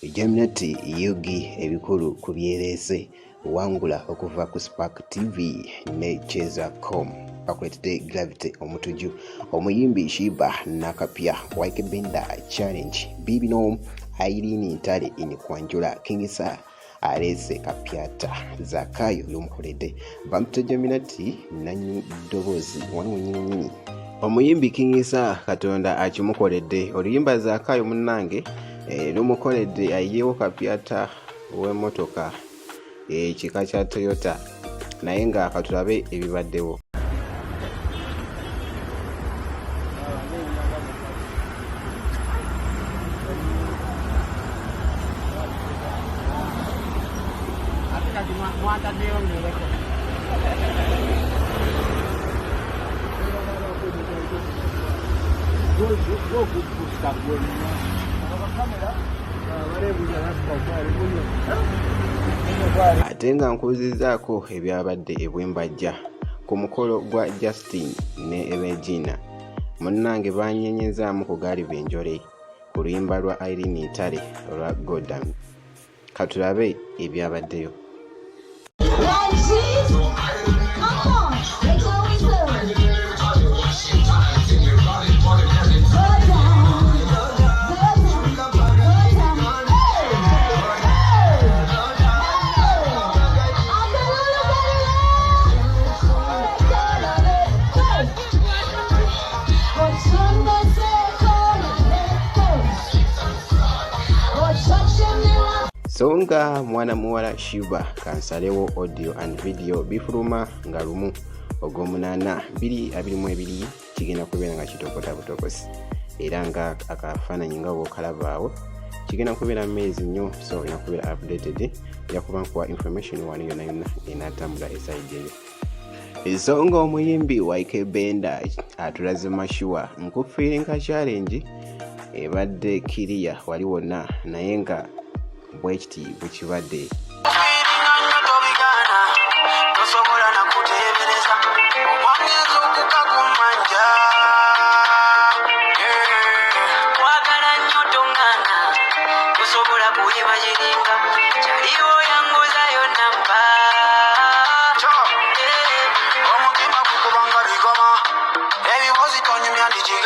Geminati yogi ebikulu ku byeleese wangula okuva ku Spark TV ne cheza.com bakuletedde Gravity omutuju omuyimbi Shiba nakapya waikebenda challenge bibino Irene Ntale inikwanjula Kingisa aleese kapyata Zakayo y'omukoledde bamute Geminati nanyi dobozi waliwo nyinyi omuyimbi Kingisa Katonda akimukoledde oluyimba Zakayo munnange lumukoledde ayewo kapyata w'emmotoka ekika kya Toyota naye nga katulabe ebibaddewo. Ate nga nkuzizaako ebyabadde ebwembajja ku mukolo gwa Justin ne Regina munnange banyenyezaamu ku gaali benjole ku luyimba lwa Irene Ntale olwa Godam. Katulabe ebyabaddeyo. Songa mwana muwala Shiba kansalewo audio and video bifuluma nga lumu ogw'omunaana 2022 kigenda kubeera nga kitokota butokosi era nga akafaananyi nga bw'okalabaawo kigenda kubeera mezi nnyo so olina kubeera updated yakuba nkuwa information wano yonna yonna enaatambula esaidi eyo. Ensonga omuyimbi waikebenda atulaze mashuwa nkufiiringa challenge ebadde kiriya wali wonna naye nga bwekiti bwekibadde.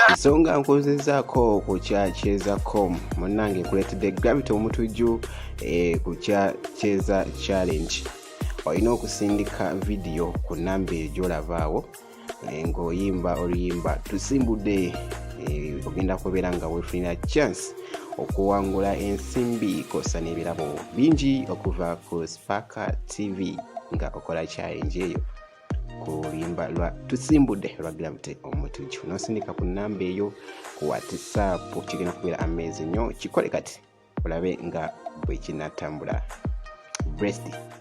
Ensonga nkuzizaako ku kya cheza.com munnange nkuletedde Gravity omutuju ku kya cheza challenge. Olina okusindika video ku namba gy'olabaawo ng'oyimba oluyimba tusimbudde ogenda kubeera nga weefunira chance okuwangula ensimbi kosa n'ebirabo bingi okuva ku Spark TV nga okola challenge eyo ku luyimba lwa tusimbudde lwa Gravity omutuju. Nosindika ku namba eyo ku WhatsApp kigenda kubeera amazing nnyo kikole kati olabe nga bwe kinatambula. Blessed.